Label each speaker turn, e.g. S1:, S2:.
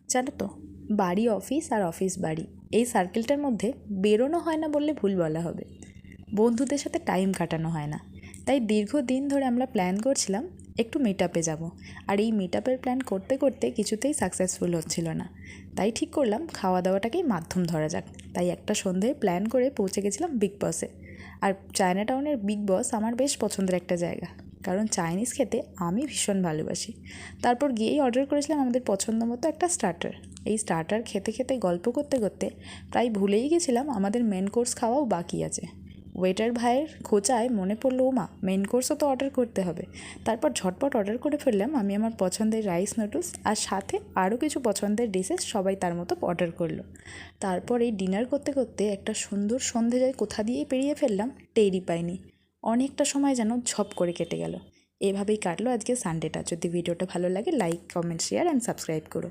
S1: জানো তো, বাড়ি অফিস আর অফিস বাড়ি, এই সার্কেলটার মধ্যে বেরোনো হয় না বললে ভুল বলা হবে। বন্ধুদের সাথে টাইম কাটানো হয় না। তাই দীর্ঘদিন ধরে আমরা প্ল্যান করছিলাম একটু মিট আপে যাবো। আর এই মিট আপের প্ল্যান করতে করতে কিছুতেই সাকসেসফুল হচ্ছিল না। তাই ঠিক করলাম খাওয়া দাওয়াটাকেই মাধ্যম ধরা যাক। তাই একটা সন্ধ্যায় প্ল্যান করে পৌঁছে গেছিলাম বিগ বসে। আর চায়না টাউনের বিগ বস আমার বেশ পছন্দের একটা জায়গা, কারণ চাইনিজ খেতে আমি ভীষণ ভালোবাসি। তারপর গিয়েই অর্ডার করেছিলাম আমাদের পছন্দ মতো একটা স্টার্টার। এই স্টার্টার খেতে খেতে গল্প করতে করতে প্রায় ভুলেই গেছিলাম আমাদের মেন কোর্স খাওয়াও বাকি আছে। ওয়েটার ভাইয়ের খোঁচায় মনে পড়লো, ওমা মেন কোর্সও তো অর্ডার করতে হবে। তারপর ঝটপট অর্ডার করে ফেললাম আমি আমার পছন্দের রাইস নুডলস, আর সাথে আরও কিছু পছন্দের ডিশেস সবাই তার মতো অর্ডার করলো। তারপর এই ডিনার করতে করতে একটা সুন্দর সন্ধে যায় কোথা দিয়েই পেরিয়ে ফেললাম টেরই পাইনি। অনেকটা সময় যেন ঝপ করে কেটে গেল। এভাবেই কাটলো আজকে সানডেটা। যদি ভিডিওটা ভালো লাগে like, comment, share and subscribe করো।